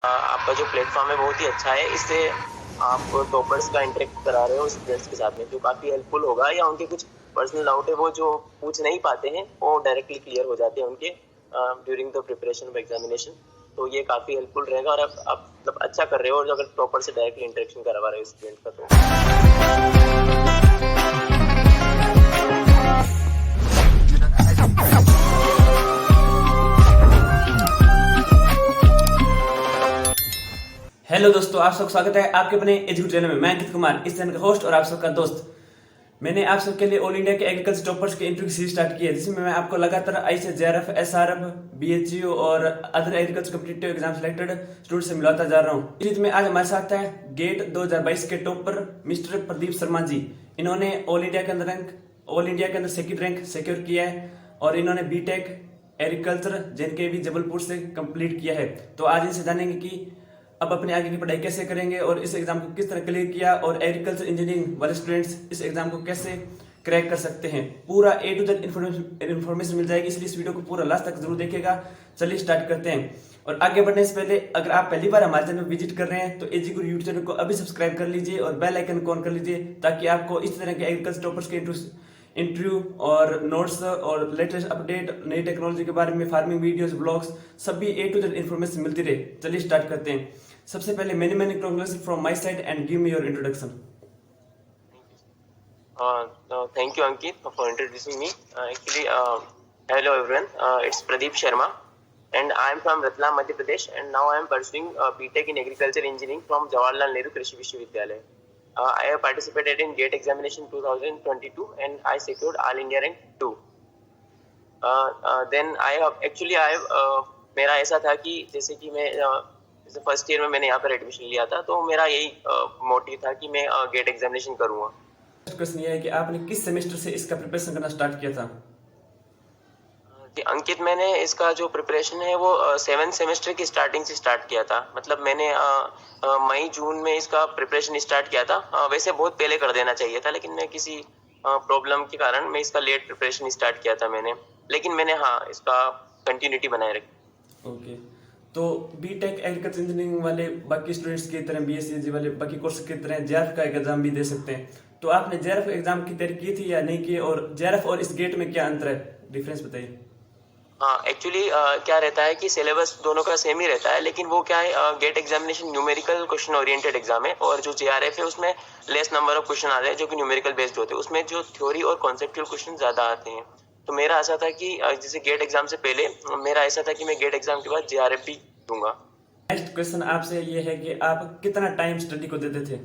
आपका जो प्लेटफॉर्म है बहुत ही अच्छा है। इससे आप टॉपर्स का इंटरेक्ट करा रहे हो स्टूडेंट्स के साथ में, जो काफ़ी हेल्पफुल होगा। या उनके कुछ पर्सनल डाउट है वो जो पूछ नहीं पाते हैं वो डायरेक्टली क्लियर हो जाते हैं उनके during the preparation of examination. तो ये काफ़ी हेल्पफुल रहेगा और आप मतलब अच्छा कर रहे हो। और अगर टॉपर से डायरेक्टली इंटरेक्शन करवा रहे हो स्टूडेंट का तो हेलो दोस्तों, आप सबका स्वागत है आपके अपने एजुकेट चैनल में। मैं अंकित कुमार, इस चैनल का होस्ट और आप सबका दोस्त। मैंने आप सबके लिए ऑल इंडिया के एग्रीकल्चर टॉपर्स के इंटरव्यू सीरीज स्टार्ट की है, जिसमें मैं आपको लगातार आईसीएस, जेआरएफ, एसआरएफ, बीएचयू और other agriculture competitive exam selected student से मिलाता जा रहा हूँ। इस में आज हमारे साथ है गेट 2022 के टॉपर मिस्टर प्रदीप शर्मा जी। इन्होंने ऑल इंडिया के अंदर सेकंड रैंक सिक्योर किया है और इन्होंने बीटेक एग्रीकल्चर जेएनके जबलपुर से कंप्लीट किया है। तो आज इनसे जानेंगे कि अब अपने आगे की पढ़ाई कैसे करेंगे और इस एग्जाम को किस तरह क्लियर किया और एग्रीकल्चर इंजीनियरिंग वाले स्टूडेंट्स इस एग्जाम को कैसे क्रैक कर सकते हैं। पूरा ए टू जेड इन्फॉर्मेशन मिल जाएगी, इसलिए इस वीडियो को पूरा लास्ट तक जरूर देखिएगा। चलिए स्टार्ट करते हैं। और आगे बढ़ने से पहले अगर आप पहली बार हमारे चैनल विजिट कर रहे हैं तो एजी गुरु यूट्यूब चैनल को अभी सब्सक्राइब कर लीजिए और बेल आइकन को ऑन कर लीजिए, ताकि आपको इस तरह के एग्रीकल्चर टॉपर्स के इंटरव्यू और नोट्स और लेटेस्ट अपडेट, नई टेक्नोलॉजी के बारे में, फार्मिंग वीडियोस, ब्लॉग्स, सभी ए टू जेड इन्फॉर्मेशन मिलती रहे। चलिए स्टार्ट करते हैं। सबसे पहले many congratulation from my side and give me your introduction. Thank you, Ankit, for introducing me. Hello everyone. It's Pradeep Sharma, and I am from Ratlam, Madhya Pradesh, and now I am pursuing BTech in Agriculture Engineering from Jawaharlal Nehru Krishi Vishwavidyalaya. I have participated in GATE examination 2022, and I secured All India rank 2. Then I have मेरा ऐसा था कि जैसे कि मैं जैसे first year में मैंने यहाँ पर एडमिशन लिया था, तो मेरा यही मोटिव था कि मैं गेट एग्जामिनेशन करूँगा। क्वेश्चन ये है कि आपने किस सेमेस्टर से इसका प्रिपरेशन करना स्टार्ट किया था? अंकित, मैंने इसका जो प्रिपरेशन है वो 7th सेमेस्टर की स्टार्टिंग से स्टार्ट किया था। मतलब मैंने मई जून में इसका प्रिपरेशन स्टार्ट किया था। वैसे बहुत पहले कर देना चाहिए था, लेकिन मैं किसी प्रॉब्लम के कारण मैं इसका लेट प्रिपरेशन स्टार्ट किया था मैंने। लेकिन मैंने इसका कंटिन्यूटी बनाए रखी। ओके, तो बीटेक एग्रीकल्चर इंजीनियरिंग वाले बाकी स्टूडेंट्स की तरह, बीएससी वाले बाकी कोर्स की तरह जेआरएफ का एग्जाम भी दे सकते हैं। तो आपने जेआरएफ एग्जाम की तैयारी की थी या नहीं की, और जेआरएफ और इस गेट में क्या अंतर है, डिफरेंस बताइए। हाँ, एक्चुअली क्या रहता है कि सिलेबस दोनों का सेम ही रहता है, लेकिन वो क्या है, GATE examination numerical question oriented exam है, और जो जेआरएफ है उसमें लेस नंबर ऑफ क्वेश्चन आते हैं जो कि न्यूमेरिकल बेस्ड होते हैं। उसमें जो थ्योरी और कॉन्सेप्चुअल क्वेश्चन ज्यादा आते हैं। तो मेरा ऐसा था कि जैसे गेट एग्जाम से पहले मेरा ऐसा था कि मैं गेट एग्जाम के बाद जेआरएफ भी दूंगा। नेक्स्ट क्वेश्चन आपसे ये है कि आप कितना टाइम स्टडी को देते थे?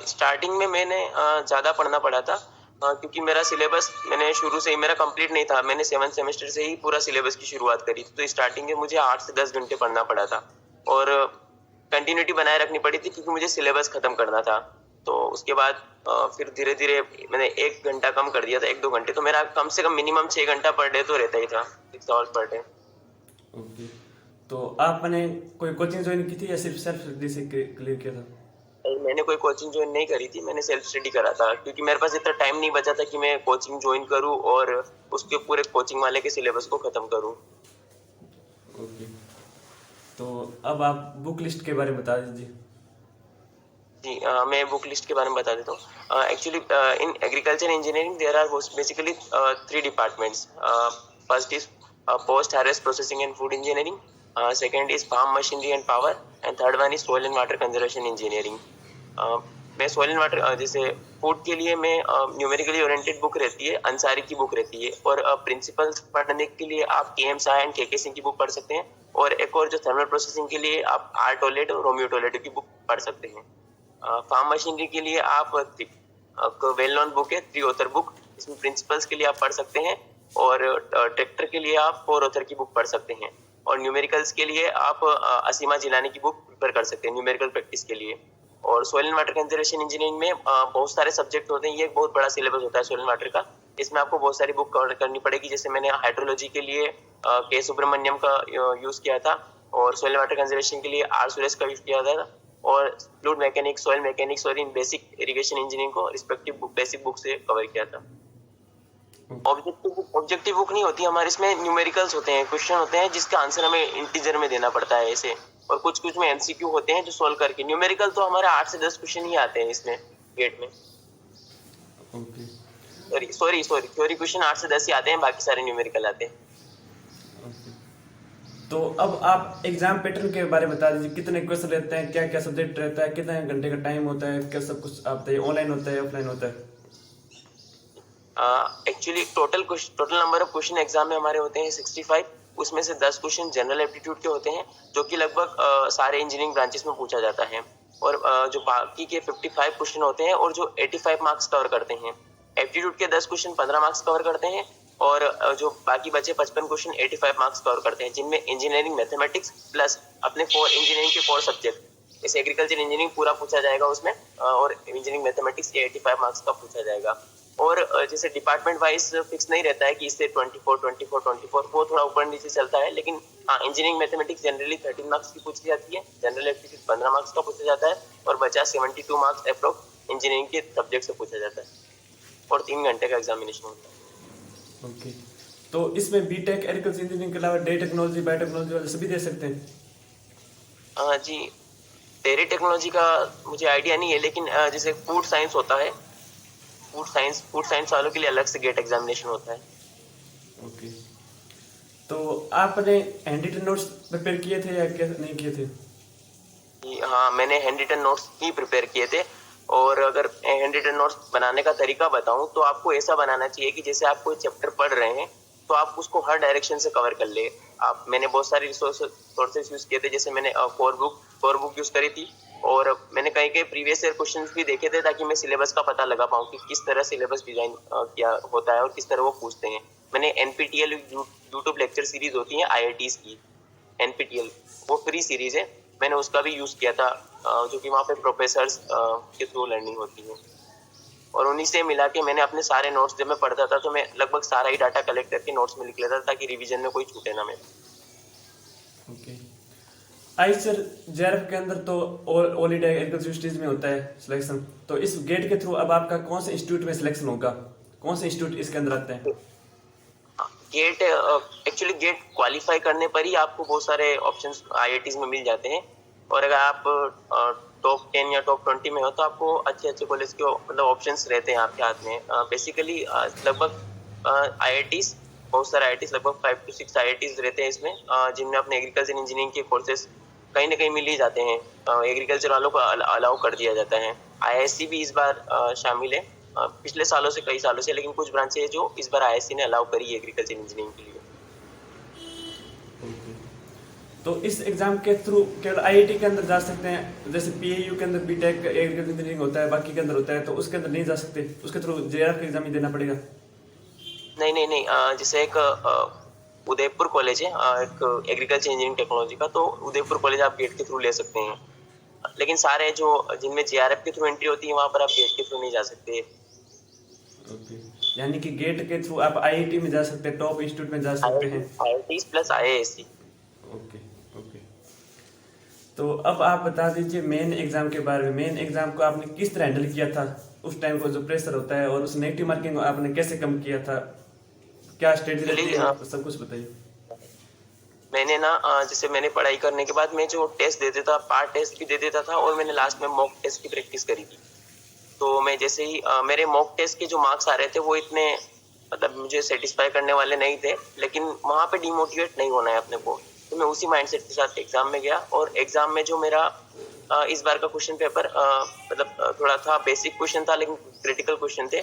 स्टार्टिंग में मैंने ज़्यादा पढ़ना पड़ा था, क्योंकि मेरा सिलेबस मैंने शुरू से ही मेरा कंप्लीट नहीं था। मैंने 7th सेमेस्टर से ही पूरा सिलेबस की शुरुआत करी थी। तो स्टार्टिंग में मुझे 8 से 10 घंटे पढ़ना पड़ा था और कंटिन्यूटी बनाए रखनी पड़ी थी, क्योंकि मुझे सिलेबस खत्म करना था। तो उसके बाद फिर धीरे धीरे मैंने 1 घंटा कम कर दिया था, 1-2 घंटे। तो मेरा कम से कम मिनिमम 6 घंटा पर डे तो रहता ही था, 6 आवर्स पर डे। ओके, तो आपने कोई कोचिंग ज्वाइन की थी या सिर्फ सेल्फ स्टडी से क्लियर किया था? मैंने कोई कोचिंग ज्वाइन नहीं करी थी, मैंने सेल्फ स्टडी करा था, क्योंकि मेरे पास इतना टाइम नहीं बचा था कि मैं कोचिंग ज्वाइन करूं और उसके पूरे कोचिंग वाले के सिलेबस को खत्म करूं। ओके, तो अब आप बुक लिस्ट के बारे में बता दीजिए। जी, मैं बुक लिस्ट के बारे में बता देता हूँ। Actually in agriculture engineering there are basically 3 departments. First is post harvest processing and food engineering, second is farm machinery and power, and third one is soil and water conservation engineering. मैं soil and water जैसे food के लिए मैं numerically oriented book रहती है, अंसारी की book रहती है, और प्रिंसिपल्स पढ़ने के लिए आप के एम शाह एंड के सिंह की बुक पढ़ सकते हैं, और एक और जो थर्मल प्रोसेसिंग के लिए आप आर टोलेट और रोमियो टोलेट की बुक पढ़ सकते हैं। फार्म मशीनरी के लिए आप वेल नोन बुक है 3 ऑथर बुक, इसमें प्रिंसिपल्स के लिए आप पढ़ सकते हैं, और ट्रैक्टर के लिए आप 4 ऑथर की बुक पढ़ सकते हैं, और न्यूमेरिकल्स के लिए आप असीमा जिलानी की बुक प्रिपेयर कर सकते हैं न्यूमेरिकल प्रैक्टिस के लिए। और soil and water conservation engineering में बहुत सारे सब्जेक्ट होते हैं। ये एक बहुत बड़ा सिलेबस होता है सॉइल एंड वाटर का। इसमें आपको बहुत सारी बुक कवर करनी पड़ेगी। जैसे मैंने हाइड्रोलॉजी के लिए के सुब्रमण्यम का यूज किया था, और सॉइल एंड वाटर कंजर्वेशन के लिए आर सुरेश का यूज किया था, और फ्लूइड मैकेनिक्स, सॉइल मैकेनिक्स और इन बेसिक इरिगेशन इंजीनियरिंग को रिस्पेक्टिव बेसिक बुक से कवर किया था। ऑब्जेक्टिव बुक नहीं होती हमारे, इसमें न्यूमेरिकल्स होते हैं, क्वेश्चन होते हैं जिसका आंसर हमें इंटीजर में देना पड़ता है ऐसे, और कुछ कुछ में एमसीक्यू होते हैं जो सॉल्व करके। न्यूमेरिकल तो हमारे 8 से 10 क्वेश्चन ही आते हैं इसमें गेट में। ओके सॉरी थ्योरी क्वेश्चन 8 से 10 ही आते हैं, बाकी सारे न्यूमेरिकल आते हैं। ओके। तो अब आप एग्जाम पैटर्न के बारे में बता दीजिए, कितने क्वेश्चन रहते हैं, क्या क्या सब्जेक्ट रहता है, कितने घंटे का टाइम होता है, क्या सब कुछ आप बताइए। ऑनलाइन होता है, ऑफलाइन होता है? Actually total number of question exam में हमारे होते हैं 65। उसमें से 10 क्वेश्चन जनरल एप्टीट्यूड के होते हैं, जो कि लगभग सारे इंजीनियरिंग ब्रांचेस में पूछा जाता है। और जो बाकी के 55 क्वेश्चन होते हैं और जो 85 मार्क्स कवर करते हैं। एप्टीट्यूड के 10 क्वेश्चन 15 मार्क्स कवर करते हैं, और जो बाकी बचे 55 क्वेश्चन 85 मार्क्स कवर करते हैं, जिनमें इंजीनियरिंग मैथमेटिक्स प्लस अपने इंजीनियरिंग के 4 सब्जेक्ट, जैसे एग्रीकल्चर इंजीनियरिंग पूरा पूछा जाएगा उसमें, और इंजीनियरिंग मैथमेटिक्स के 85 मार्क्स का पूछा जाएगा। और जैसे डिपार्टमेंट वाइज फिक्स नहीं रहता है कि इससे 24, वो थोड़ा ऊपर नीचे चलता है, लेकिन हाँ, इंजीनियरिंग मैथमेटिक्स जनरली 13 मार्क्स की पूछी जाती है, जनरल एप्टीट्यूड 15 मार्क्स का पूछा जाता है, और बचा 72 मार्क्स अप्रोक्स इंजीनियरिंग के सब्जेक्ट से पूछा जाता है, और 3 घंटे का एग्जामिनेशन होता है। ओके। तो इसमें बीटेक एग्रीकल्चर इंजीनियरिंग के अलावा डे टेक्नोलॉजी, बायोटेक्नोलॉजी वाले सभी दे सकते हैं? जी, डेयरी टेक्नोलॉजी का मुझे आइडिया नहीं है, लेकिन जैसे फूड साइंस होता है, फूड साइंस वालों के लिए अलग से गेट एग्जामिनेशन होता है। ओके। तो आपने हैंड रिटन नोट्स प्रिपेयर किए थे या क्या नहीं किए थे? हाँ, मैंने हैंड रिटन नोट्स ही प्रिपेयर किए थे। और अगर हैंड रिटन नोट्स बनाने का तरीका बताऊं तो आपको ऐसा बनाना चाहिए कि जैसे आप कोई चैप्टर पढ़ रहे हैं तो आप उसको हर डायरेक्शन से कवर कर ले। मैंने बहुत सारे सोर्सेस यूज किए थे, जैसे मैंने कोर बुक यूज करी थी, और मैंने कहीं कहीं प्रीवियस ईयर क्वेश्चंस भी देखे थे, ताकि मैं सिलेबस का पता लगा पाऊँ कि किस तरह सिलेबस डिजाइन किया होता है और किस तरह वो पूछते हैं। मैंने एनपीटीएल यूट्यूब लेक्चर सीरीज होती है आईआईटीज की, एनपीटीएल, वो फ्री सीरीज है, मैंने उसका भी यूज किया था, जो कि वहाँ पे प्रोफेसर्स के थ्रू लर्निंग होती है। और उन्हीं से मिला के मैंने अपने सारे नोट्स, जब मैं पढ़ता था तो मैं लगभग सारा ही डाटा कलेक्ट करके नोट्स में लिख लेता था, ताकि रिवीजन में कोई छूटे ना मेरे। ओके। आई सर, जेआरएफ के अंदर तो ऑल इंडिया एग्रीकल्चर यूनिवर्सिटीज में होता है सिलेक्शन, तो इस गेट के थ्रू अब आपका कौन से इंस्टीट्यूट में सिलेक्शन होगा? कौन से इंस्टीट्यूट इसके अंदर आते हैं? गेट एक्चुअली गेट क्वालिफाई करने पर ही आपको बहुत सारे ऑप्शंस आईआईटीज में मिल जाते हैं, और अगर आप टॉप 10 या टॉप 20 में हो तो आपको अच्छे कॉलेज के मतलब ऑप्शंस रहते हैं आपके हाथ में। बेसिकली लगभग आईआईटीज, बहुत सारे आईआईटीज, लगभग 5 to 6 आईआईटीज रहते हैं इसमें, जिनमें अपने एग्रीकल्चर इंजीनियरिंग के कोर्सेज कहीं ना कहीं मिल ही जाते हैं। एग्रीकल्चर वालों को अलाउ कर दिया जाता है। आईआईएससी भी इस बार शामिल है, पिछले सालों से, कई सालों से, लेकिन कुछ ब्रांचें हैं जो इस बार आईआईएससी ने अलाउ करी है एग्रीकल्चर इंजीनियरिंग के लिए। ओके। तो इस एग्जाम के थ्रू केवल आईआईटी के अंदर जा सकते हैं? जैसे पीएयू के अंदर बीटेक एग्रीकल्चर इंजीनियरिंग होता है, बाकी के अंदर होता है, तो उसके अंदर नहीं जा सकते? उसके थ्रू जेआरएफ का एग्जाम ही देना पड़ेगा? नहीं, जैसे एक उदयपुर कॉलेज है, एक एग्रीकल्चर इंजीनियरिंग टेक्नोलॉजी का, तो उदयपुर कॉलेज आप गेट के थ्रू ले सकते हैं, लेकिन सारे जो जिनमें जेआरएफ के थ्रू एंट्री होती है वहां पर आप गेट के थ्रू नहीं जा सकते। ओके। यानी कि गेट के थ्रू आप आईआईटी में जा सकते हैं, टॉप इंस्टीट्यूट में जा सकते हैं? IIT plus IISc. Okay okay. तो अब आप बता दीजिए मेन एग्जाम के बारे में। मेन एग्जाम को आपने किस तरह हैंडल किया था? उस टाइम को जो प्रेशर होता है, और उस नेगेटिव मार्किंग को आपने कैसे कम किया था? क्या स्ट्रेटजी रहती है, सब कुछ बताइए। मैंने ना जैसे मैंने पढ़ाई करने के बाद मैं जो टेस्ट देता था, पार्ट टेस्ट भी दे देता था, और मैंने लास्ट में मॉक टेस्ट की प्रैक्टिस करी थी। तो मैं जैसे ही मेरे मॉक टेस्ट के जो मार्क्स आ रहे थे वो इतने मतलब मुझे सेटिस्फाई करने वाले नहीं थे, लेकिन वहाँ पे डिमोटिवेट नहीं होना है अपने को, तो मैं उसी माइंडसेट के साथ एग्जाम में गया। और एग्जाम में जो मेरा इस बार का क्वेश्चन पेपर मतलब थोड़ा था, बेसिक क्वेश्चन था लेकिन क्रिटिकल क्वेश्चन थे,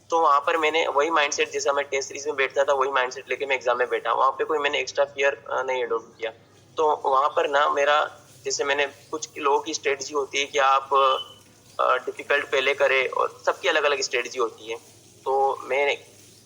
तो वहाँ पर मैंने वही माइंडसेट, जैसा मैं टेस्ट सीरीज में बैठता था वही माइंडसेट लेके मैं एग्जाम में बैठा। वहाँ पे कोई मैंने एक्स्ट्रा फियर नहीं अडॉप्ट किया। तो वहाँ पर ना मेरा, जैसे मैंने कुछ लोगों की स्ट्रेटजी होती है कि आप डिफिकल्ट पहले करें, और सबकी अलग अलग स्ट्रेटजी होती है, तो मैं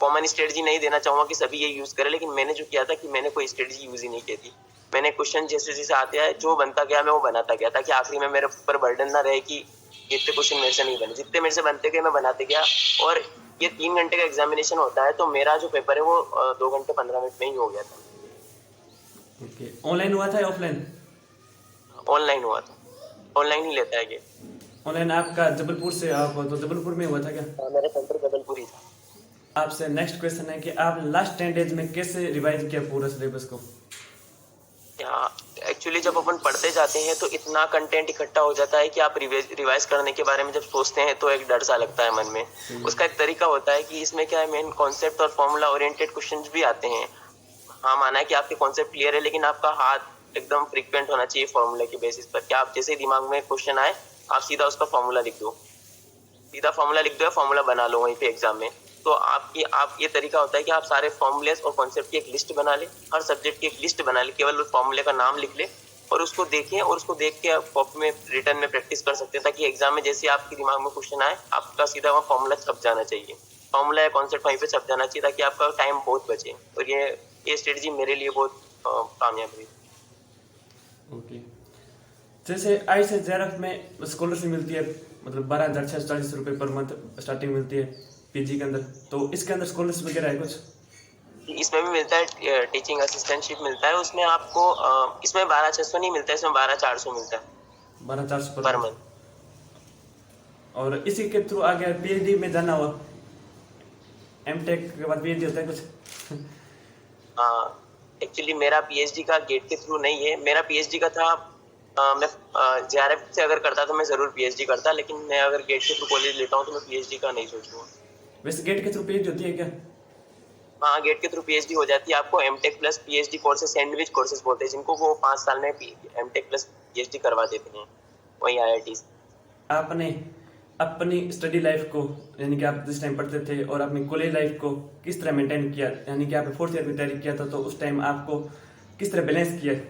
कॉमन स्ट्रेटजी नहीं देना चाहूँगा कि सभी ये यूज करें, लेकिन मैंने जो किया था कि मैंने कोई स्ट्रेटजी यूज ही नहीं की थी। मैंने क्वेश्चन जैसे जैसे आते हैं जो बनता गया मैं वो बनाता गया, ताकि आखिरी में मेरे ऊपर बर्डन ना रहे कि इतने क्वेश्चन मेरे से नहीं बने, जितने मेरे से बनते गए मैं बनाते गया। और ये 3 घंटे का एग्जामिनेशन होता है, तो मेरा जो पेपर है वो 2 घंटे 15 मिनट में ही हो गया था। ओके। ऑनलाइन हुआ था या ऑफलाइन? ऑनलाइन हुआ था, ऑनलाइन ही लेता है ये। ऑनलाइन आपका जबलपुर से, आप तो जबलपुर में हुआ था क्या? मेरा सेंटर जबलपुर ही था। आपसे नेक्स्ट क्वेश्चन है कि आप लास्ट 10 डेज में कैसे रिवाइज किया पूरा सिलेबस को? एक्चुअली जब अपन पढ़ते जाते हैं तो इतना कंटेंट इकट्ठा हो जाता है कि आप रिवाइज करने के बारे में जब सोचते हैं तो एक डर सा लगता है मन में। सही उसका एक तरीका होता है कि इसमें क्या है, मेन कॉन्सेप्ट और फॉर्मूला ओरिएंटेड क्वेश्चंस भी आते हैं। हाँ, माना है कि आपके कॉन्सेप्ट क्लियर है, लेकिन आपका हाथ एकदम फ्रीक्वेंट होना चाहिए फॉर्मूला के बेसिस पर। क्या आप जैसे ही दिमाग में क्वेश्चन आए, आप सीधा उसका फॉर्मूला लिख दो, सीधा फॉर्मूला लिख दो या फॉर्मूला बना लो वहीं पे एग्जाम में। तो आप ये तरीका होता है कि आप सारे फॉर्मूलेस और कॉन्सेप्ट की एक लिस्ट बना ले, हर सब्जेक्ट की एक लिस्ट बना ले, केवल उस फॉर्मूले का नाम लिख ले और उसको देखें, और उसको देख के आप कॉपी में रिटर्न में प्रैक्टिस कर सकते हैं, ताकि एग्जाम में जैसे आपके दिमाग में क्वेश्चन आए, आपका सीधा वहाँ फॉर्मूला छप जाना चाहिए, फॉर्मूला या कॉन्सेप्ट वहीं पे छप जाना चाहिए, ताकि आपका टाइम बहुत बचे। और ये स्ट्रेटजी मेरे लिए बहुत कामयाब हुई। ओके। जैसे आई से जेआरएफ में स्कॉलरशिप मिलती है, मतलब 12,640 रुपये पर मंथ स्टार्टिंग मिलती है पीजी के अंदर, तो इसके अंदर स्कॉलरशिप वगैरह है कुछ? इसमें भी मिलता है, टीचिंग असिस्टेंटशिप मिलता है उसमें आपको। इसमें 12,600 नहीं मिलता है, इसमें 12,400 मिलता है 12,400 पर पर मंथ। मंथ। और इसी के थ्रू आगे पीएचडी में जाना हुआ, एमटेक के बाद पीएचडी होता है कुछ? हाँ, एक्चुअली मेरा पीएचडी का गेट के थ्रू नहीं है, मेरा पीएचडी का था। मैं जेआरएफ से अगर करता तो मैं जरूर पीएचडी करता, लेकिन मैं अगर गेट के थ्रू कॉलेज लेता हूँ तो मैं पीएचडी का नहीं सोचूंगा। वैसे गेट के थ्रू पीएचडी होती है क्या? हाँ, गेट के थ्रू पीएचडी हो जाती है। आपको MTech plus PhD courses, sandwich courses बोलते हैं जिनको, वो 5 साल में एमटेक प्लस पीएचडी करवा देते हैं वही आईआईटी। आपने अपनी स्टडी लाइफ को, यानी कि आप जिस टाइम पढ़ते थे, और अपनी कॉलेज लाइफ को किस तरह मेंटेन किया? यानी कि आपने 4th ईयर की तैयारी किया था, तो उस टाइम आपको किस तरह बैलेंस किया?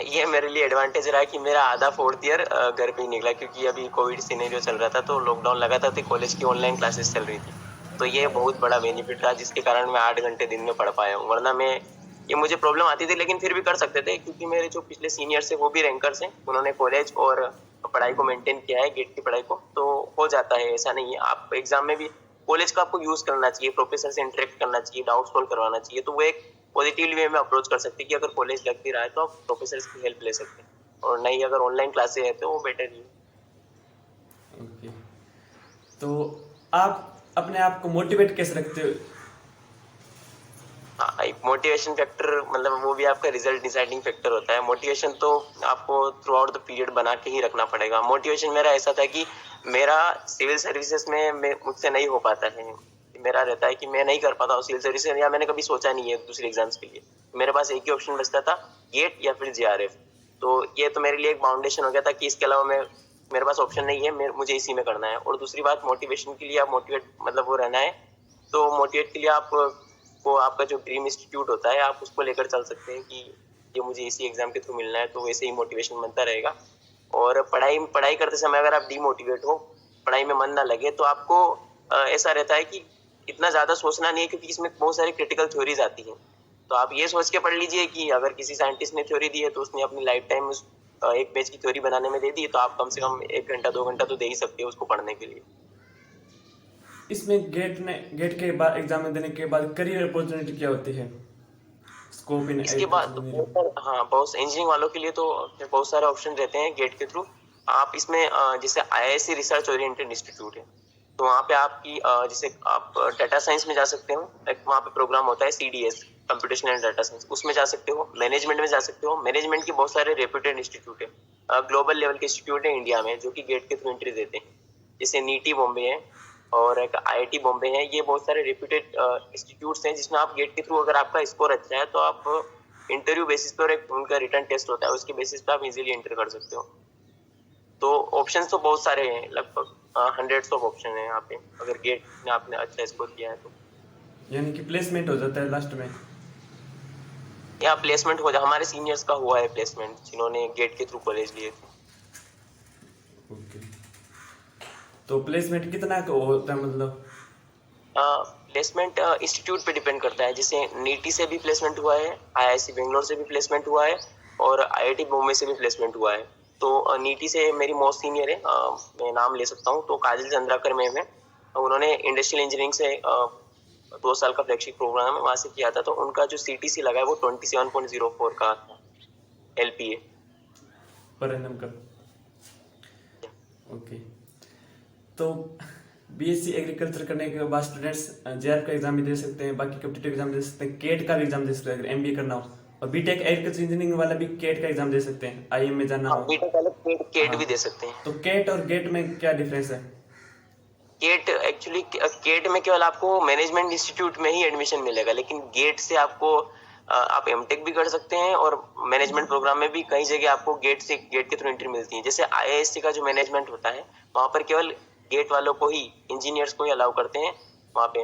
ये मेरे लिए एडवांटेज रहा कि मेरा आधा 4th ईयर घर पे ही निकला, क्योंकि अभी कोविड सिनेरियो चल रहा था, तो लॉकडाउन लगा था, तो कॉलेज की ऑनलाइन क्लासेस चल रही थी। तो ये बहुत बड़ा बेनिफिट रहा, जिसके कारण मैं 8 घंटे दिन में पढ़ पाया हूँ। वरना मैं, ये मुझे प्रॉब्लम आती थी, लेकिन फिर भी कर सकते थे, क्योंकि मेरे जो पिछले सीनियर्स है वो भी रैंकर्स हैं, उन्होंने कॉलेज और पढ़ाई को मेंटेन किया है, गेट की पढ़ाई को, तो हो जाता है। ऐसा नहीं है, आप एग्जाम में भी कॉलेज का आपको यूज करना चाहिए, प्रोफेसर से इंटरेक्ट करना चाहिए, डाउट सॉल्व करवाना चाहिए, तो वो एक पॉजिटिवली वे में अप्रोच कर सकते हैं कि अगर कॉलेज लग भी रहा है तो आप प्रोफेसर की हेल्प ले सकते हैं, और नहीं अगर ऑनलाइन क्लासेस है तो वो बेटर ही है। ओके। तो आप अपने आप को मोटिवेट कैसे रखते हो? हाँ, एक मोटिवेशन फैक्टर, मतलब वो भी आपका रिजल्ट डिसाइडिंग फैक्टर होता है। मोटिवेशन तो आपको थ्रू आउट द पीरियड बना के ही रखना पड़ेगा। मोटिवेशन मेरा ऐसा था कि मेरा सिविल सर्विसेज में मुझसे नहीं हो पाता है, मेरा रहता है कि मैं नहीं कर पाता हूँ सिविल सर्विसेज, या मैंने कभी सोचा नहीं है दूसरे एग्जाम्स के लिए। मेरे पास एक ही ऑप्शन बचता था, गेट या फिर जेआरएफ। तो ये तो मेरे लिए एक बाउंडेशन हो गया था कि इसके अलावा मेरे पास ऑप्शन नहीं है, मुझे इसी में करना है। और दूसरी बात, मोटिवेशन के लिए आप मोटिवेट, मतलब वो रहना है, तो मोटिवेट के लिए आप को आपका जो ड्रीम इंस्टीट्यूट होता है, आप उसको लेकर चल सकते हैं कि ये मुझे इसी एग्जाम के थ्रू मिलना है, तो वैसे ही मोटिवेशन बनता रहेगा। और पढ़ाई करते समय अगर आप डीमोटिवेट हो, पढ़ाई में मन ना लगे, तो आपको ऐसा रहता है कि इतना ज्यादा सोचना नहीं है, क्योंकि इसमें बहुत सारी क्रिटिकल थ्योरीज आती हैं। तो आप ये सोच के पढ़ लीजिए कि अगर किसी साइंटिस्ट ने थ्योरी दी है तो उसने अपनी लाइफ टाइम उस एक पेज की थ्योरी बनाने में दे दी, तो आप कम से कम 1 घंटा 2 घंटा तो दे ही सकते हो उसको पढ़ने के लिए। इसमें गेट के बाद एग्जाम देने के बाद करियर अपॉर्चुनिटी क्या होती है, स्कोप इन इसके बाद इंजीनियरिंग? हाँ, बहुत इंजीनियरिंग वालों के लिए तो बहुत सारे ऑप्शन रहते हैं गेट के थ्रू। आप इसमें जैसे आईआईएससी रिसर्च ओरिएंटेड इंस्टीट्यूट है, तो वहाँ पे आपकी जैसे आप डाटा साइंस में जा सकते हो, एक वहाँ पे प्रोग्राम होता है CDS, computational and data science, उसमें जा सकते हो। मैनेजमेंट में जा सकते हो, मैनेजमेंट के बहुत सारे रेप्यूटेड इंस्टीट्यूट है, ग्लोबल लेवल के इंस्टीट्यूट है इंडिया में, जो कि गेट के थ्रू एंट्री देते हैं, जैसे नीटी बॉम्बे है और एक आईआईटी बॉम्बे है। ये बहुत सारे रेप्यूटेड इंस्टीट्यूट्स हैं, जिसमें आप गेट के थ्रू, अगर आपका स्कोर अच्छा है तो आप इंटरव्यू बेसिस पर, एक उनका रिटर्न टेस्ट होता है, उसके बेसिस पे आप इजीली एंटर कर सकते हो। तो ऑप्शंस तो बहुत सारे हैं, लगभग हंड्रेड्स ऑफ ऑप्शन है यहाँ पे, अगर गेट में आपने अच्छा स्कोर किया है तो। यानी कि प्लेसमेंट हो जाता है लास्ट में? यहाँ प्लेसमेंट हो जाए, हमारे सीनियर्स का हुआ है प्लेसमेंट, जिन्होंने गेट के थ्रू कॉलेज लिए थे। ओके। तो प्लेसमेंट कितना का होता है, मतलब? प्लेसमेंट इंस्टीट्यूट पे डिपेंड करता है, जैसे नीटी से भी प्लेसमेंट हुआ है, आईआईसी बेंगलोर से भी प्लेसमेंट हुआ है, और आईआईटी बॉम्बे से भी प्लेसमेंट हुआ है। तो नीटी से मेरी मोस्ट सीनियर है, मैं नाम ले सकता हूँ, तो काजल चंद्राकर मैम है। उन्होंने इंडस्ट्रियल इंजीनियरिंग से 2 साल का फ्लैगशिप प्रोग्राम है वहाँ से किया था, तो उनका जो सीटीसी लगा है वो 27.04 का था एलपीए पर एनम का? ओके। तो बीएससी एग्रीकल्चर करने के बाद स्टूडेंट्स जेआरएफ का एग्जाम भी दे सकते हैं, बाकी कॉम्पिटिटिव एग्जाम दे सकते हैं, केट का भी एग्जाम दे सकते हैं अगर एमबीए करना हो, और बीटेक एग्रीकल्चर इंजीनियरिंग वाला भी केट का एग्जाम दे सकते हैं आईएम में जाना हाँ, हो। बीटेक वाले केट हाँ, भी दे सकते हैं। तो केट और गेट में क्या डिफरेंस है? केट एक्चुअली केट में केवल आपको मैनेजमेंट इंस्टीट्यूट में ही एडमिशन मिलेगा, लेकिन गेट से आपको आप एमटेक भी कर सकते हैं, और मैनेजमेंट प्रोग्राम में भी कई जगह आपको गेट के थ्रू एंट्री मिलती है। जैसे आईआईएससी का जो मैनेजमेंट होता है वहां पर केवल गेट वालों को ही, इंजीनियर्स को ही अलाउ करते हैं वहां पे।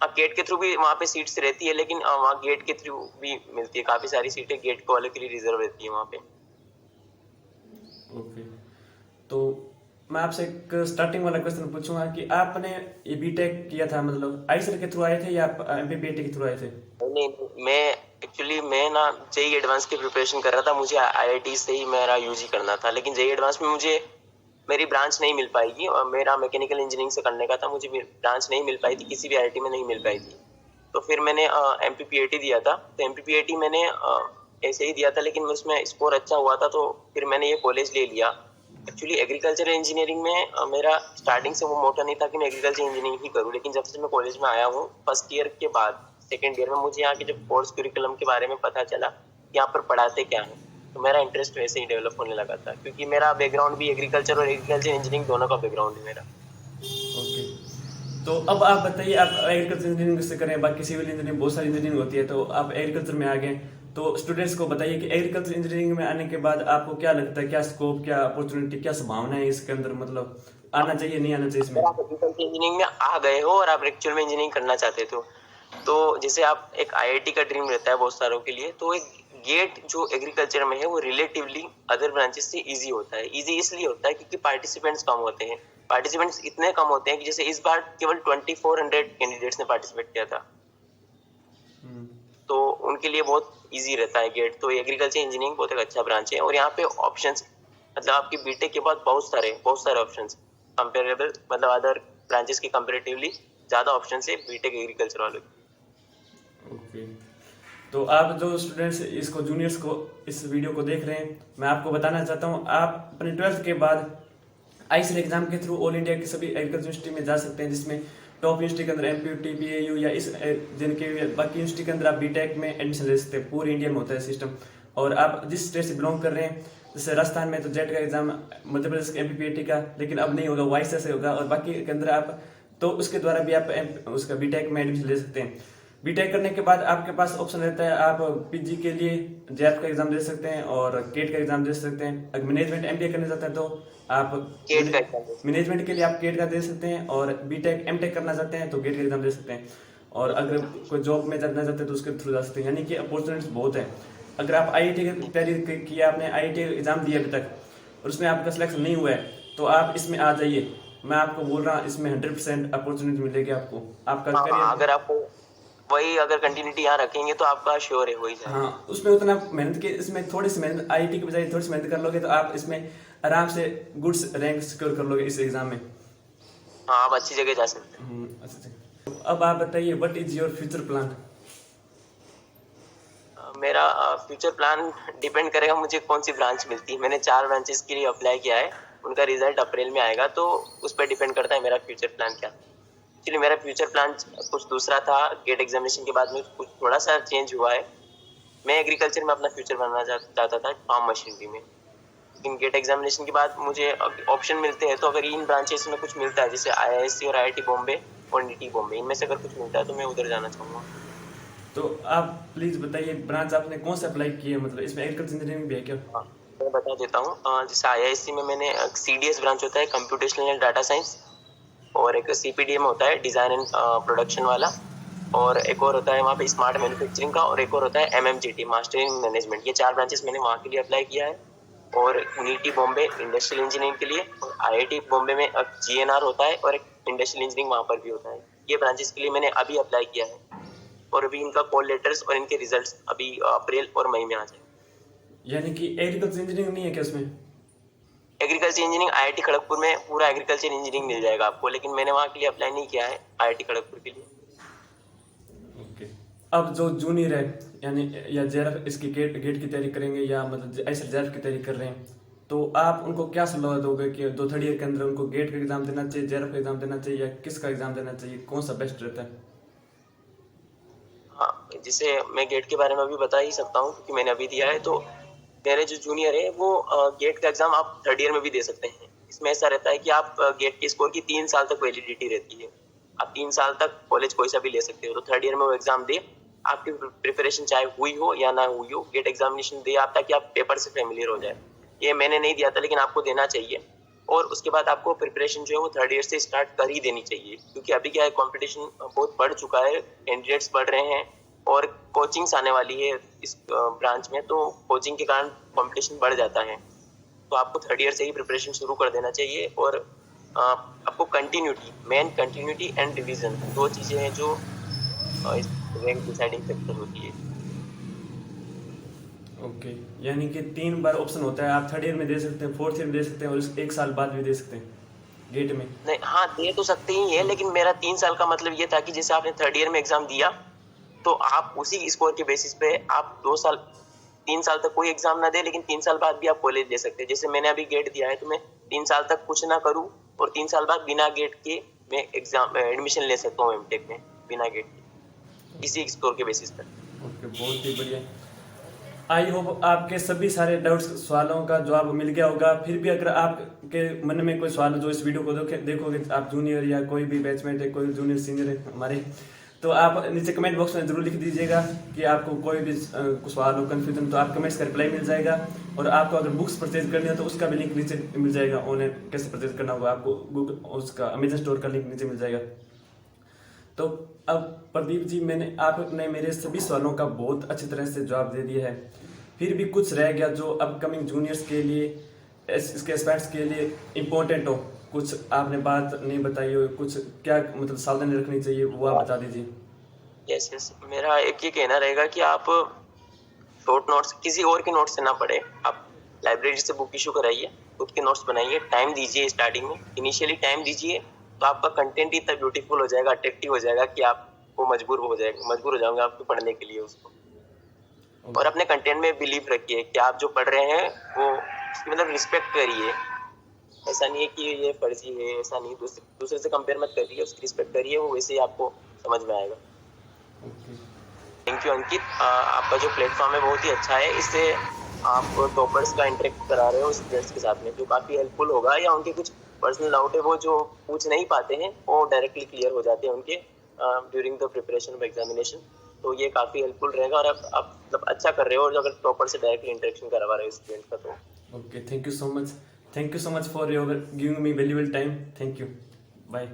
हाँ, गेट के थ्रू भी वहां पे सीट्स रहती है, लेकिन वहाँ गेट के थ्रू भी मिलती है, काफी सारी सीटें गेट वालों के लिए रिजर्व रहती है वहां पे। ओके, तो मैं आपसे एक स्टार्टिंग वाला क्वेश्चन पूछूंगा कि आपने ये बीटेक किया था मतलब आईसर के थ्रू आए थे या आप एमपीपीएटी के थ्रू आए थे? नहीं, मैं ना जेई एडवांस की प्रिपरेशन कर रहा था, मुझे आईआईटी से ही मेरा यूजी करना था, लेकिन जेई एडवांस में मुझे मेरी ब्रांच नहीं मिल पाएगी, और मेरा मैकेनिकल इंजीनियरिंग से करने का था, मुझे ब्रांच नहीं मिल पाई थी, किसी भी आईआईटी में नहीं मिल पाई थी। तो फिर मैंने एमपीपीएटी दिया था। तो एमपीपीएटी मैंने ऐसे ही दिया था, लेकिन उसमें स्कोर अच्छा हुआ था, तो फिर मैंने ये कॉलेज ले लिया। एक्चुअली एग्रीकल्चर इंजीनियरिंग में मेरा स्टार्टिंग से वो मोटा नहीं था कि मैं एग्रीकल्चर इंजीनियरिंग ही करूँ, लेकिन जब से मैं कॉलेज में आया हूँ फर्स्ट ईयर के बाद सेकेंड ईयर में, मुझे यहाँ के जो कोर्स करिकुलम के बारे में पता चला, यहाँ पर पढ़ाते क्या है, तो मेरा इंटरेस्ट वैसे ही डेवलप होने लगा था, क्योंकि मेरा बैकग्राउंड भी एग्रीकल्चर और एग्रीकल्चर इंजीनियरिंग दोनों का बैकग्राउंड है मेरा। ओके, तो अब आप बताइए, आप एग्रीकल्चर इंजीनियरिंग से करें, बाकी सिविल इंजीनियरिंग बहुत सारी इंजीनियरिंग होती है, तो आप एग्रीकल्चर में आ गए, तो स्टूडेंट्स को बताइए कि एग्रीकल्चर इंजीनियरिंग में आने के बाद आपको क्या लगता है, क्या स्कोप, क्या अपॉर्चुनिटी, क्या संभावना है इसके अंदर, मतलब आना चाहिए नहीं आना चाहिए इसमें? अगर आप एग्रीकल्चर इंजीनियरिंग में आ गए हो और आप एक्चुअल में इंजीनियरिंग करना चाहते तो जैसे आप एक आईआईटी का ड्रीम रहता है बहुत सारों के लिए, तो एक गेट जो एग्रीकल्चर में है वो रिलेटिवली अदर ब्रांचेस से इजी होता है। इजी इसलिए होता है क्योंकि पार्टिसिपेंट्स कम होते हैं। पार्टिसिपेंट्स इतने कम होते हैं कि जैसे इस बार केवल 2400 कैंडिडेट्स ने पार्टिसिपेट किया था, तो उनके लिए बहुत इजी रहता है गेट। तो एग्रीकल्चर इंजीनियरिंग बहुत एक अच्छा ब्रांच है, और यहाँ पे ऑप्शंस, मतलब आपकी बीटेक के बाद बहुत सारे ऑप्शंस कंपेरेबल, मतलब अदर ब्रांचेस के कंपेरेटिवली ज्यादा ऑप्शन है बीटेक एग्रीकल्चर वालों की। ओके, तो आप जो स्टूडेंट्स इसको जूनियर्स को इस वीडियो को देख रहे हैं, मैं आपको बताना चाहता हूँ, आप अपने 12th के बाद आईसीएल एग्जाम के थ्रू ऑल इंडिया की सभी एग्रीकल्चर यूनिवर्सिटी में जा सकते हैं, जिसमें टॉप यूनिवर्सिटी के अंदर एमपीयूटी, बीएयू या इस जिनके बाकी यूनिवर्सिटी के अंदर आप बीटेक में एडमिशन ले सकते हैं। पूरे इंडिया में होता है सिस्टम, और आप जिस स्टेट से बिलोंग कर रहे हैं, जैसे राजस्थान में तो जेट का एग्जाम, मध्य प्रदेश के एमपीपीएटी का, लेकिन अब नहीं होगा, वाइस से होगा, और बाकी के अंदर आप तो उसके द्वारा भी आप उसका बीटेक में एडमिशन ले सकते हैं। बीटेक करने के बाद आपके पास ऑप्शन रहता है, आप पीजी के लिए जेआरएफ का एग्जाम दे सकते हैं और केट का एग्जाम दे सकते हैं। अगर मैनेजमेंट एमबीए करना चाहते हैं तो आप गेट का एग्जाम दे मैनेजमेंट के लिए आप केट का दे सकते हैं, और बीटेक एमटेक करना चाहते हैं तो गेट का एग्जाम दे सकते हैं, और अगर कोई जॉब में जाना चाहते हैं तो उसके थ्रू जा सकते हैं। यानी कि अपॉर्चुनिटीज बहुत है। अगर आप आईआईटी की तैयारी की, आपने आईआईटी एग्जाम दिया अभी तक और उसमें आपका सिलेक्शन नहीं हुआ है, तो आप इसमें आ जाइए। मैं आपको बोल रहा हूँ, इसमें 100% अपॉर्चुनिटी मिलेगी आपको, आपका करियर। अगर आपको वही अगर कंटिन्यूटी यहाँ रखेंगे तो आपका श्योर है हो ही जाएगा। हाँ, उसमें उतना मेहनत के, इसमें थोड़ी सी मेहनत, आईआईटी की बजाय थोड़ी सी मेहनत कर लोगे तो आप इसमें आराम से गुड्स रैंक सिक्योर कर लोगे इस एग्जाम में। हाँ, आप अच्छी जगह जा सकते हैं। अच्छा, तो अब आप बताइए, what is your future plan? मेरा फ्यूचर प्लान डिपेंड करेगा मुझे कौन सी ब्रांच मिलती है। मैंने 4 ब्रांचेस के लिए अप्लाई किया है, उनका रिजल्ट अप्रैल में आएगा, तो उस पर डिपेंड करता है मेरा फ्यूचर प्लान क्या। एक्चुअली मेरा फ्यूचर प्लान कुछ दूसरा था, गेट एग्जामिनेशन के बाद में कुछ थोड़ा सा चेंज हुआ है। मैं एग्रीकल्चर में अपना फ्यूचर बनाना चाहता था, फार्म मशीनरी में, लेकिन गेट एग्जामिनेशन के बाद मुझे ऑप्शन मिलते हैं, तो अगर इन ब्रांचेस में कुछ मिलता है, जैसे आईआईएससी और आईआईटी बॉम्बे और नीटी बॉम्बे, इनमें से अगर कुछ मिलता है तो मैं उधर जाना चाहूँगा। तो आप प्लीज बताइए, ब्रांच आपने कौन सा अप्लाई किया है, मतलब इसमें एग्रीकल्चर इंजीनियरिंग भी है क्या? हाँ, मैं बता देता हूँ। जैसे आईआईएससी में मैंने सीडीएस ब्रांच होता है, कंप्यूटेशनल एंड डाटा साइंस, और एक सीपीडीएम होता है, डिजाइन एंड प्रोडक्शन वाला, और एक और होता है वहाँ पे स्मार्ट मैन्युफैक्चरिंग का, और एक और होता है एमएमजीटी, मास्टर इन मैनेजमेंट। ये 4 ब्रांचेस मैंने वहाँ के लिए अप्लाई किया है। और नीटी बॉम्बे इंडस्ट्रियल इंजीनियरिंग के लिए, और आईआईटी बॉम्बे में जीएनआर होता है, और एक इंडस्ट्रियल इंजीनियरिंग वहाँ पर भी होता है। ये ब्रांचेस के लिए मैंने अभी अप्लाई किया है, और अभी इनका कॉल लेटर्स और इनके रिजल्ट्स अभी अप्रैल और मई में आ जाए। यानी कि एग्रीकल्चर इंजीनियरिंग नहीं है क्या उसमें? एग्रीकल्चर इंजीनियरिंग आईआईटी खड़गपुर में पूरा एग्रीकल्चर इंजीनियरिंग मिल जाएगा आपको, लेकिन मैंने वहाँ के लिए अप्लाई नहीं किया है, आईआईटी खड़गपुर के लिए। ओके, अब जो जूनियर है, यानी या जेआरएफ इसकी गेट की तैयारी करेंगे, या मतलब ऐसे जेआरएफ की तैयारी कर रहे हैं, तो आप उनको क्या सलाह दोगे कि दो थर्ड ईयर के अंदर उनको गेट का एग्जाम देना चाहिए, जेआरएफ का एग्जाम देना चाहिए, या किसका एग्जाम देना चाहिए, कौन सा बेस्ट रहता है? हाँ, जैसे मैं गेट के बारे में भी बता ही सकता हूँ क्योंकि मैंने अभी दिया है। तो मेरे जो जूनियर है वो गेट का एग्जाम आप थर्ड ईयर में भी दे सकते हैं। इसमें ऐसा रहता है कि आप गेट के स्कोर की 3 साल तक वैलिडिटी रहती है। आप 3 साल तक कॉलेज कोई सा भी ले सकते हो। तो थर्ड ईयर में वो एग्जाम दे, आपकी प्रिपरेशन चाहे हुई हो या ना हुई हो, गेट एग्जामिनेशन दे आप, ताकि आप पेपर से फेमिलियर हो जाए। ये मैंने नहीं दिया था लेकिन आपको देना चाहिए। और उसके बाद आपको प्रिपरेशन जो है वो थर्ड ईयर से स्टार्ट कर ही देनी चाहिए, क्योंकि अभी क्या है, कंपटीशन बहुत बढ़ चुका है, कैंडिडेट्स बढ़ रहे हैं और कोचिंग्स आने वाली है इस ब्रांच में। तो कोचिंग के कारण कंपटीशन बढ़ जाता है। तो आपको थर्ड ईयर से ही प्रिपरेशन शुरू कर देना चाहिए। और आपको कंटिन्यूटी एंड रिवीजन, दो चीजें हैं जो इस रैंक डिसाइडिंग फैक्टर होती है। ओके, यानी कि 3 बार ऑप्शन होता है, आप थर्ड ईयर में दे सकते हैं, फोर्थ ईयर में दे सकते हैं, और 1 साल बाद भी दे सकते हैं गेट में। नहीं, हाँ दे तो सकते ही है, लेकिन मेरा 3 साल का मतलब ये था कि जैसे आपने थर्ड ईयर में एग्जाम दिया तो आप उसी स्कोर के बेसिस पे आप 3 साल तक कोई एग्जाम ना दे, लेकिन 3 साल बाद भी आप कॉलेज दे सकते हैं। जैसे मैंने अभी गेट दिया है तो मैं 3 साल तक कुछ ना करूँ और 3 साल बाद बिना गेट के मैं एग्जाम एडमिशन ले सकता हूँ एमटेक में, बिना गेट के, इसी स्कोर के बेसिस पर। ओके, बहुत ही बढ़िया। आई होप आपके सभी सारे डाउट्स, सवालों का जवाब मिल गया होगा। फिर भी अगर आपके मन में कोई सवाल जो इस वीडियो को देखोगे, आप जूनियर या कोई भी बैचमेट है, कोई जूनियर सीनियर है हमारे, तो आप नीचे कमेंट बॉक्स में जरूर लिख दीजिएगा कि आपको कोई भी सवाल हो, कन्फ्यूजन, तो आप कमेंट्स का रिप्लाई मिल जाएगा। और आपको अगर बुक्स परचेज करनी हो तो उसका भी लिंक नीचे मिल जाएगा, ऑनलाइन कैसे परचेज करना होगा आपको, गूगल उसका अमेजन स्टोर का लिंक नीचे मिल जाएगा। तो अब प्रदीप जी, आपने मेरे सभी सवालों का बहुत अच्छी तरह से जवाब दे दिया है। फिर भी कुछ रह गया जो अपकमिंग जूनियर्स के लिए, इसके एस्पेक्ट्स के लिए इम्पोर्टेंट हो, कुछ आपने बात नहीं बताई हो, कुछ क्या मतलब सावधानी रखनी चाहिए, वो आप बता दीजिए। यस, मेरा एक ये कहना रहेगा कि आप शॉर्ट नोट्स किसी और के नोट्स से ना पढ़े, आप लाइब्रेरी से बुक इशू कराइए, खुद के नोट्स बनाइए, टाइम दीजिए, स्टार्टिंग में इनिशियली टाइम दीजिए, तो आपका कंटेंट इतना ब्यूटीफुल हो जाएगा, अट्रैक्टिव हो जाएगा कि आपको मजबूर हो जाओगे आपको पढ़ने के लिए उसको। और अपने कंटेंट में बिलीव रखिए कि आप जो पढ़ रहे हैं वो उसकी मतलब रिस्पेक्ट करिए। ऐसा नहीं है कि ये फर्जी है, ऐसा नहीं, दूसरे से कंपेयर मत करिए, उसकी रिस्पेक्ट करिए, वो वैसे ही आपको समझ में आएगा। थैंक यू अंकित, आपका जो प्लेटफॉर्म है बहुत ही अच्छा है। इससे आप टॉपर्स का इंटरेक्ट करा रहे हो स्टूडेंट्स के साथ में, जो काफ़ी हेल्पफुल होगा। या उनके कुछ पर्सनल डाउट है वो जो पूछ नहीं पाते हैं वो डायरेक्टली क्लियर हो जाते हैं उनके during the preparation of examination. तो ये काफ़ी हेल्पफुल रहेगा। और आप मतलब अच्छा कर रहे हो, और अगर टॉपर से डायरेक्टली इंटरेक्शन करवा रहे हो स्टूडेंट का तो। Okay, thank you so much for your giving me valuable time. Thank you, bye.